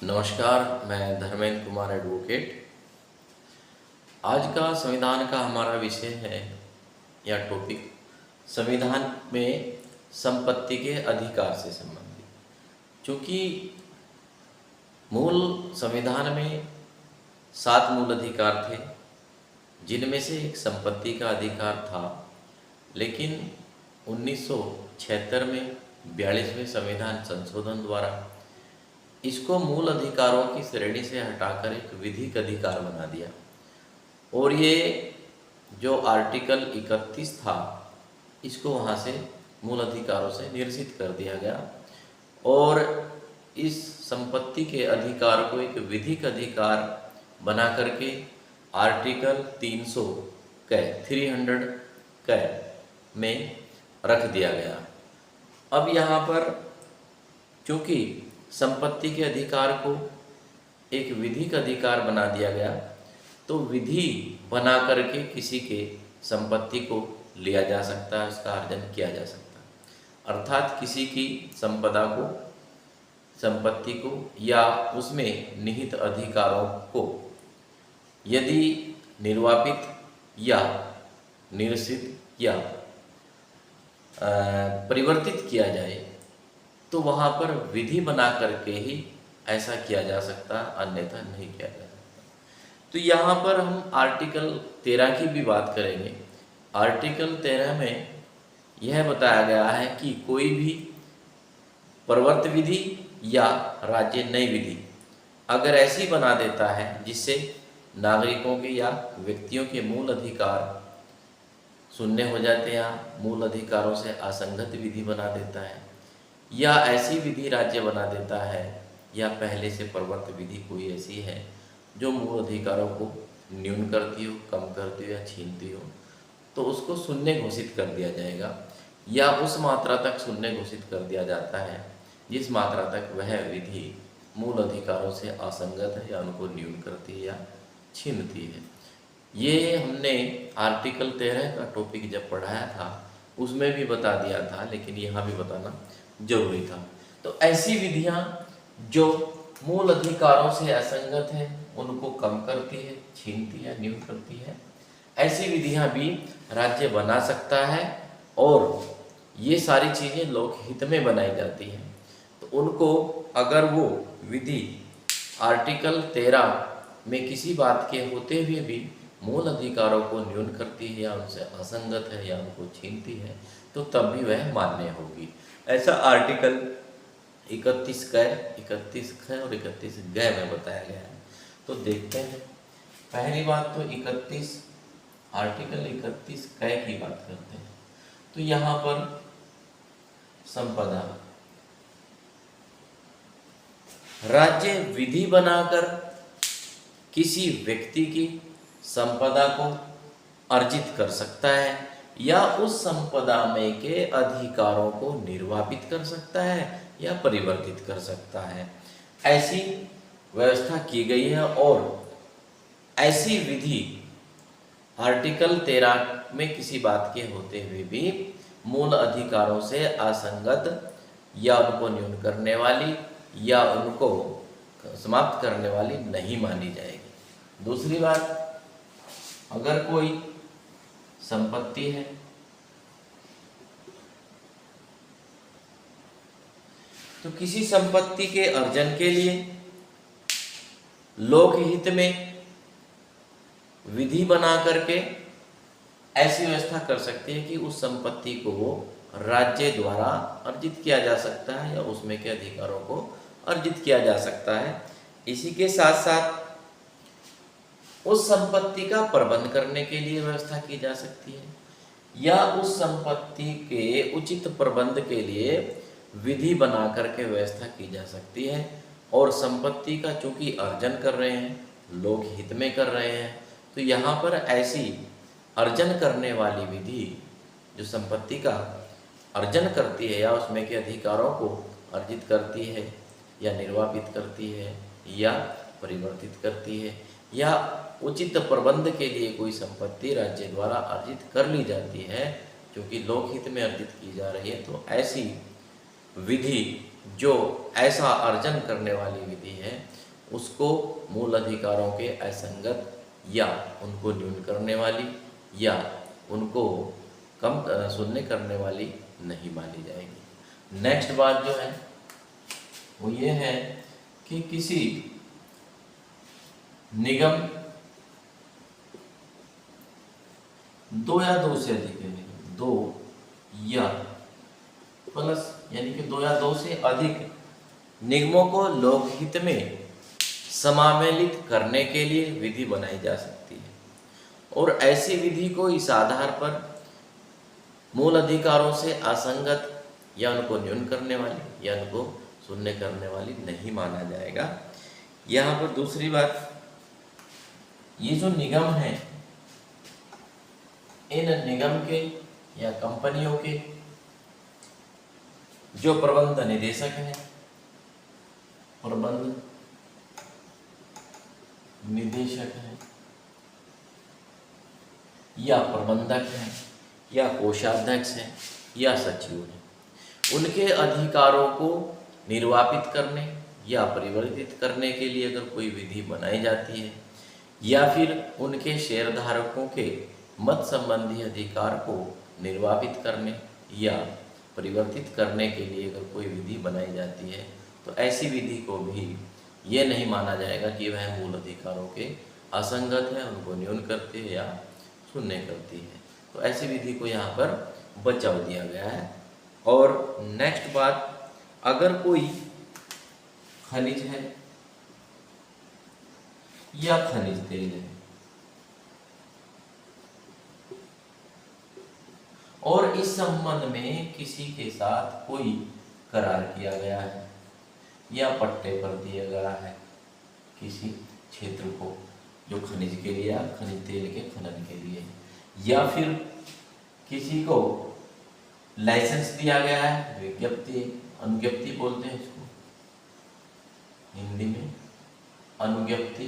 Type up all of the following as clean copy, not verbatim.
नमस्कार, मैं धर्मेंद्र कुमार एडवोकेट। आज का संविधान का हमारा विषय है या टॉपिक संविधान में संपत्ति के अधिकार से संबंधित। चूँकि मूल संविधान में 7 मूल अधिकार थे, जिनमें से एक संपत्ति का अधिकार था, लेकिन 1976 में 42वें संविधान संशोधन द्वारा इसको मूल अधिकारों की श्रेणी से हटाकर एक विधिक अधिकार बना दिया और ये जो आर्टिकल 31 था इसको वहाँ से मूल अधिकारों से निरसित कर दिया गया और इस संपत्ति के अधिकार को एक विधिक अधिकार बना करके आर्टिकल 300 कै में रख दिया गया। अब यहाँ पर चूँकि संपत्ति के अधिकार को एक विधिक अधिकार बना दिया गया, तो विधि बना करके किसी के संपत्ति को लिया जा सकता है, उसका अर्जन किया जा सकता है। अर्थात किसी की संपत्ति को या उसमें निहित अधिकारों को यदि निर्वापित या निरसित या परिवर्तित किया जाए तो वहाँ पर विधि बना करके ही ऐसा किया जा सकता, अन्यथा नहीं किया जा सकता। तो यहाँ पर हम आर्टिकल 13 की भी बात करेंगे। आर्टिकल 13 में यह बताया गया है कि कोई भी प्रवर्त विधि या राज्य नई विधि अगर ऐसी बना देता है जिससे नागरिकों के या व्यक्तियों के मूल अधिकार शून्य हो जाते हैं, मूल अधिकारों से असंगत विधि बना देता है, या ऐसी विधि राज्य बना देता है, या पहले से प्रवर्त विधि कोई ऐसी है जो मूल अधिकारों को न्यून करती हो, कम करती हो या छीनती हो, तो उसको शून्य घोषित कर दिया जाएगा या उस मात्रा तक शून्य घोषित कर दिया जाता है जिस मात्रा तक वह विधि मूल अधिकारों से असंगत है या उनको न्यून करती है या छीनती है। ये हमने आर्टिकल 13 का टॉपिक जब पढ़ाया था उसमें भी बता दिया था, लेकिन यहाँ भी बताना जरूरी था। तो ऐसी विधियां जो मूल अधिकारों से असंगत है उनको कम करती है, छीनती है, न्यून करती है, ऐसी विधियां भी राज्य बना सकता है और ये सारी चीज़ें लोकहित में बनाई जाती हैं। तो उनको अगर वो विधि आर्टिकल 13 में किसी बात के होते हुए भी मूल अधिकारों को न्यून करती है या उनसे असंगत है या उनको छीनती है तो तब भी वह मान्य होगी। ऐसा आर्टिकल 31 कै, 31 ख और 31 गै में बताया गया है। तो देखते हैं, पहली बात तो 31 आर्टिकल 31 कै की बात करते हैं। तो यहाँ पर संपदा, राज्य विधि बनाकर किसी व्यक्ति की संपदा को अर्जित कर सकता है या उस संपदा में के अधिकारों को निर्वापित कर सकता है या परिवर्तित कर सकता है, ऐसी व्यवस्था की गई है। और ऐसी विधि आर्टिकल 13 में किसी बात के होते हुए भी मूल अधिकारों से असंगत या उनको न्यून करने वाली या उनको समाप्त करने वाली नहीं मानी जाएगी। दूसरी बात, अगर कोई संपत्ति है तो किसी संपत्ति के अर्जन के लिए लोकहित में विधि बना करके ऐसी व्यवस्था कर सकती है कि उस संपत्ति को राज्य द्वारा अर्जित किया जा सकता है या उसमें के अधिकारों को अर्जित किया जा सकता है। इसी के साथ साथ उस संपत्ति का प्रबंध करने के लिए व्यवस्था की जा सकती है या उस संपत्ति के उचित प्रबंध के लिए विधि बना करके व्यवस्था की जा सकती है। और संपत्ति का चूंकि अर्जन कर रहे हैं, लोक हित में कर रहे हैं, तो यहाँ पर ऐसी अर्जन करने वाली विधि जो संपत्ति का अर्जन करती है या उसमें के अधिकारों को अर्जित करती है या निर्वापित करती है या परिवर्तित करती है या उचित प्रबंध के लिए कोई संपत्ति राज्य द्वारा अर्जित कर ली जाती है, जो कि लोकहित में अर्जित की जा रही है, तो ऐसी विधि जो ऐसा अर्जन करने वाली विधि है उसको मूल अधिकारों के असंगत या उनको न्यून करने वाली या उनको कम शून्य करने वाली नहीं मानी जाएगी। नेक्स्ट बात जो है वो ये है कि किसी निगम दो या दो से अधिक निगम, दो या प्लस यानी कि दो या दो से अधिक निगमों को लोकहित में समामेलित करने के लिए विधि बनाई जा सकती है और ऐसी विधि को इस आधार पर मूल अधिकारों से असंगत या उनको न्यून करने वाली या उनको शून्य करने वाली नहीं माना जाएगा। यहाँ पर दूसरी बात, ये जो निगम है इन निगम के या कंपनियों के जो प्रबंध निदेशक हैं, प्रबंध निदेशक हैं या प्रबंधक हैं या कोषाध्यक्ष हैं या सचिव हैं, उनके अधिकारों को निर्वापित करने या परिवर्तित करने के लिए अगर कोई विधि बनाई जाती है या फिर उनके शेयरधारकों के मत संबंधी अधिकार को निर्वापित करने या परिवर्तित करने के लिए अगर कोई विधि बनाई जाती है तो ऐसी विधि को भी ये नहीं माना जाएगा कि वह मूल अधिकारों के असंगत है, उनको न्यून करती है या शून्य करती है। तो ऐसी विधि को यहाँ पर बचाव दिया गया है। और नेक्स्ट बात, अगर कोई खनिज है या खनिज तेल है और इस संबंध में किसी के साथ कोई करार किया गया है या पट्टे पर दिया गया है किसी क्षेत्र को जो खनिज के लिए या खनिज तेल के खनन के लिए, या फिर किसी को लाइसेंस दिया गया है, विज्ञप्ति अनुज्ञप्ति बोलते हैं इसको हिंदी में, अनुज्ञप्ति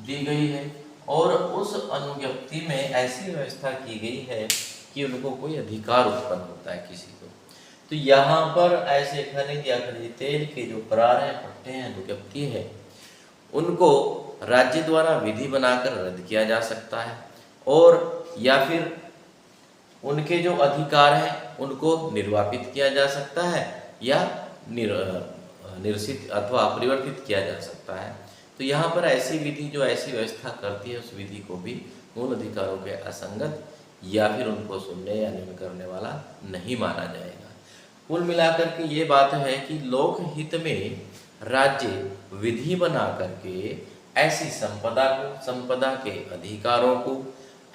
दी गई है और उस अनुज्ञप्ति में ऐसी व्यवस्था की गई है कि उनको कोई अधिकार उत्पन्न होता है किसी को। तो यहाँ पर ऐसे खनिज या खनिज तेल के जो करार हैं, पट्टे हैं, अनुज्ञप्ति है, उनको राज्य द्वारा विधि बनाकर रद्द किया जा सकता है और या फिर उनके जो अधिकार हैं उनको निर्वापित किया जा सकता है या निरसित अथवा परिवर्तित किया जा सकता है। तो यहाँ पर ऐसी विधि जो ऐसी व्यवस्था करती है उस विधि को भी मूल अधिकारों के असंगत या फिर उनको शून्य या न्यून करने वाला नहीं माना जाएगा। कुल मिलाकर के ये बात है कि लोकहित में राज्य विधि बना करके ऐसी संपदा के अधिकारों को,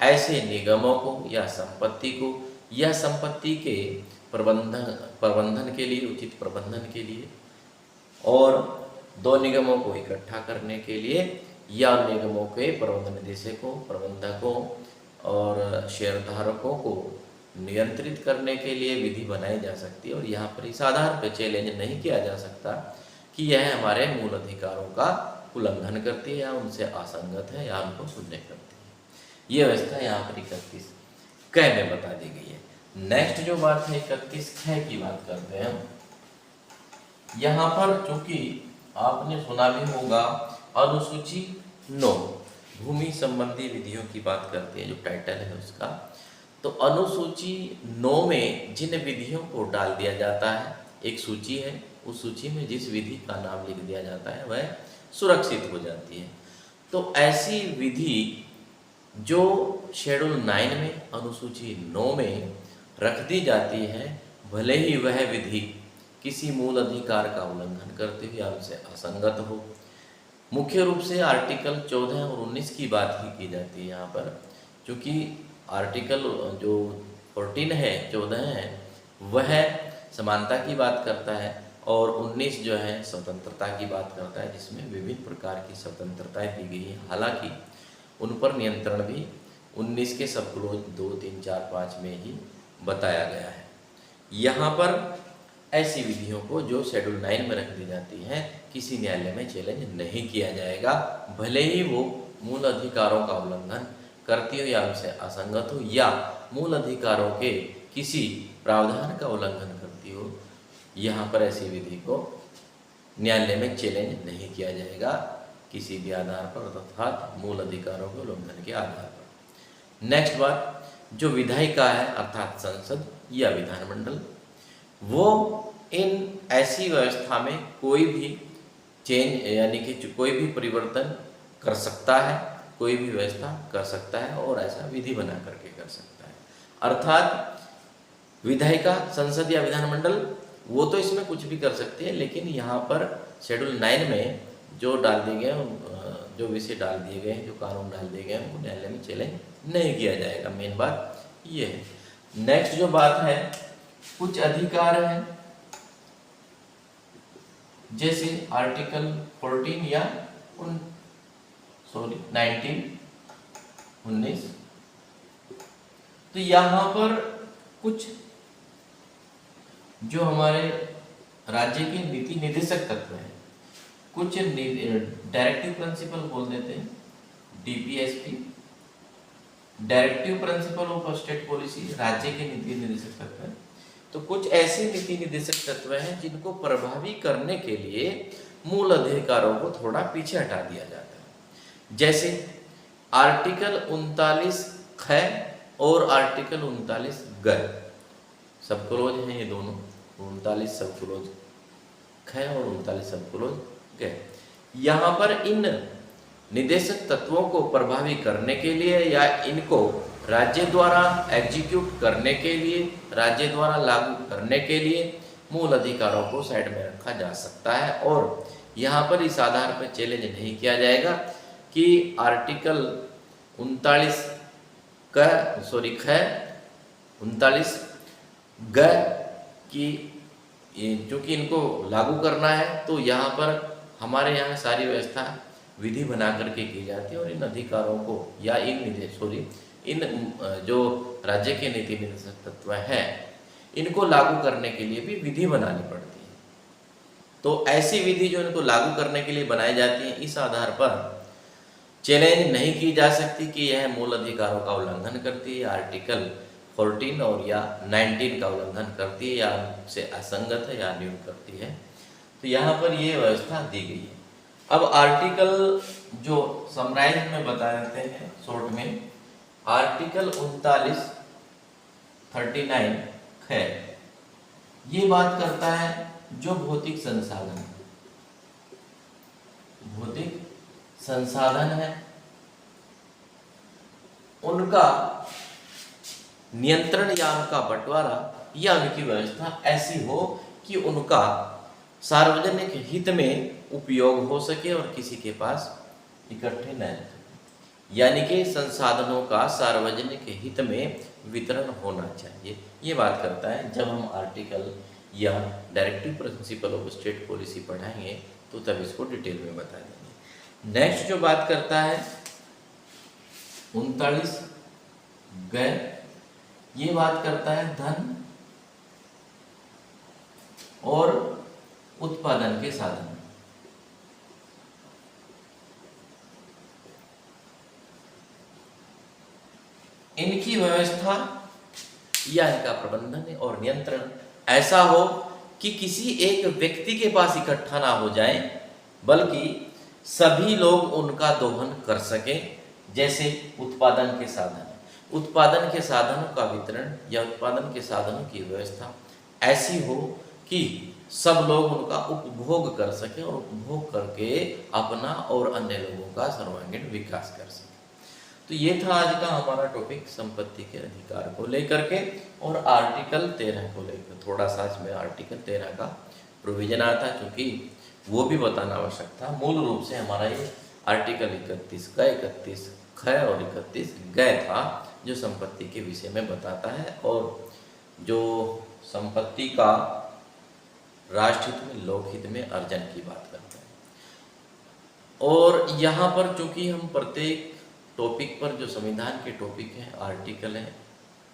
ऐसे निगमों को या संपत्ति के प्रबंधन के लिए, उचित प्रबंधन के लिए और दो निगमों को इकट्ठा करने के लिए या निगमों के प्रबंध निदेशकों, प्रबंधकों और शेयरधारकों को नियंत्रित करने के लिए विधि बनाई जा सकती है। और यहाँ पर इस आधार पर चैलेंज नहीं किया जा सकता कि यह हमारे मूल अधिकारों का उल्लंघन करती है या उनसे असंगत है या उनको शून्य करती है। ये व्यवस्था यहाँ पर 31 क में बता दी गई है। नेक्स्ट जो बात है 31 ख की बात करते हैं हम। यहाँ पर चूंकि आपने सुना भी होगा अनुसूची 9 भूमि संबंधी विधियों की बात करते हैं, जो टाइटल है उसका। तो अनुसूची 9 में जिन विधियों को डाल दिया जाता है, एक सूची है, उस सूची में जिस विधि का नाम लिख दिया जाता है वह सुरक्षित हो जाती है। तो ऐसी विधि जो शेड्यूल 9 में अनुसूची 9 में रख दी जाती है, भले ही वह विधि किसी मूल अधिकार का उल्लंघन करते हुए या उनसे असंगत हो। मुख्य रूप से आर्टिकल 14 और 19 की बात ही की जाती है यहाँ पर, क्योंकि आर्टिकल जो 14 है, 14 है, वह समानता की बात करता है और 19 जो है स्वतंत्रता की बात करता है, जिसमें विभिन्न प्रकार की स्वतंत्रताएं दी गई हैं। हालांकि उन पर नियंत्रण भी 19 के सब क्लोज 2, 3, 4, 5 में ही बताया गया है। यहाँ पर ऐसी विधियों को जो शेड्यूल 9 में रख दी जाती हैं किसी न्यायालय में चैलेंज नहीं किया जाएगा, भले ही वो मूल अधिकारों का उल्लंघन करती हो या उनसे असंगत हो या मूल अधिकारों के किसी प्रावधान का उल्लंघन करती हो, यहाँ पर ऐसी विधि को न्यायालय में चैलेंज नहीं किया जाएगा किसी भी आधार पर, अर्थात मूल अधिकारों के उल्लंघन के आधार पर। नेक्स्ट बात, जो विधायिका है अर्थात संसद या विधानमंडल, वो इन ऐसी व्यवस्था में कोई भी चेंज यानी कि कोई भी परिवर्तन कर सकता है, कोई भी व्यवस्था कर सकता है और ऐसा विधि बना करके कर सकता है। अर्थात विधायिका, संसद या विधानमंडल वो तो इसमें कुछ भी कर सकते हैं, लेकिन यहाँ पर शेड्यूल 9 में जो डाल दिए गए, जो विषय डाल दिए गए हैं, जो कानून डाल दिए गए हैं, उनको न्यायालय में चैलेंज नहीं किया जाएगा। मेन बात ये है। नेक्स्ट जो बात है, कुछ अधिकार हैं जैसे आर्टिकल 14 या 19, तो यहाँ पर कुछ जो हमारे राज्य के नीति निर्देशक तत्व हैं, कुछ डायरेक्टिव प्रिंसिपल बोल देते हैं, DPSP, directive principle of state policy, राज्य के नीति निर्देशक तत्व हैं। तो कुछ ऐसे नीति निर्देशक तत्व हैं जिनको प्रभावी करने के लिए मूल अधिकारों को थोड़ा पीछे हटा दिया जाता है। जैसे आर्टिकल 39 ख और आर्टिकल 39 ग, सब क्लोज हैं ये दोनों, 39 सब क्लोज ख और 39 सब क्लोज ग। यहाँ पर इन निर्देशक तत्वों को प्रभावी करने के लिए या इनको राज्य द्वारा एग्जीक्यूट करने के लिए, राज्य द्वारा लागू करने के लिए मूल अधिकारों को साइड में रखा जा सकता है। और यहाँ पर इस आधार पर चैलेंज नहीं किया जाएगा कि आर्टिकल 39 ख 39 ग की चूँकि इनको लागू करना है, तो यहाँ पर हमारे यहाँ सारी व्यवस्था विधि बना करके की जाती है और इन अधिकारों को या इन जो राज्य के नीति निर्देशक तत्व हैं, इनको लागू करने के लिए भी विधि बनानी पड़ती है। तो ऐसी विधि जो इनको लागू करने के लिए बनाई जाती है, इस आधार पर चैलेंज नहीं की जा सकती कि यह मूल अधिकारों का उल्लंघन करती है, आर्टिकल 14 और या 19 का उल्लंघन करती है, या उनसे असंगत है या न्यून करती है। तो यहाँ पर ये व्यवस्था दी गई है। अब आर्टिकल जो समराइज में बता देते हैं शॉर्ट में, आर्टिकल 39 है, ये बात करता है जो भौतिक संसाधन है उनका नियंत्रण या उनका बंटवारा या उनकी व्यवस्था ऐसी हो कि उनका सार्वजनिक हित में उपयोग हो सके और किसी के पास इकट्ठे न रहे। यानी कि संसाधनों का सार्वजनिक हित में वितरण होना चाहिए, ये बात करता है। जब हम आर्टिकल या directive principle of state policy पढ़ाएंगे तो तब इसको डिटेल में बता देंगे। नेक्स्ट जो बात करता है 39 ग, ये बात करता है धन और उत्पादन के साधन। इनकी व्यवस्था या इनका प्रबंधन और नियंत्रण ऐसा हो कि किसी एक व्यक्ति के पास इकट्ठा ना हो जाए, बल्कि सभी लोग उनका दोहन कर सकें। जैसे उत्पादन के साधन, उत्पादन के साधनों का वितरण या उत्पादन के साधनों की व्यवस्था ऐसी हो कि सब लोग उनका उपभोग कर सकें और उपभोग करके अपना और अन्य लोगों का सर्वांगीण विकास कर सकें। तो ये था आज का हमारा टॉपिक संपत्ति के अधिकार को लेकर के और आर्टिकल 13 को लेकर। थोड़ा सा इसमें आर्टिकल 13 का प्रोविजन आया था, क्योंकि वो भी बताना आवश्यक था। मूल रूप से हमारा ये आर्टिकल 31 का 31 ख और 31 ग था, जो संपत्ति के विषय में बताता है और जो संपत्ति का राष्ट्रहित में, लोकहित में अर्जन की बात करता है। और यहाँ पर चूंकि हम प्रत्येक टॉपिक पर जो संविधान के टॉपिक हैं, आर्टिकल हैं,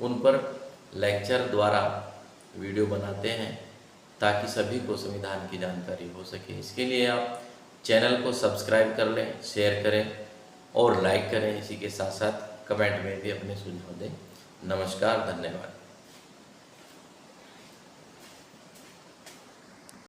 उन पर लेक्चर द्वारा वीडियो बनाते हैं ताकि सभी को संविधान की जानकारी हो सके। इसके लिए आप चैनल को सब्सक्राइब कर लें, शेयर करें और लाइक करें। इसी के साथ साथ कमेंट में भी अपने सुझाव दें। नमस्कार, धन्यवाद।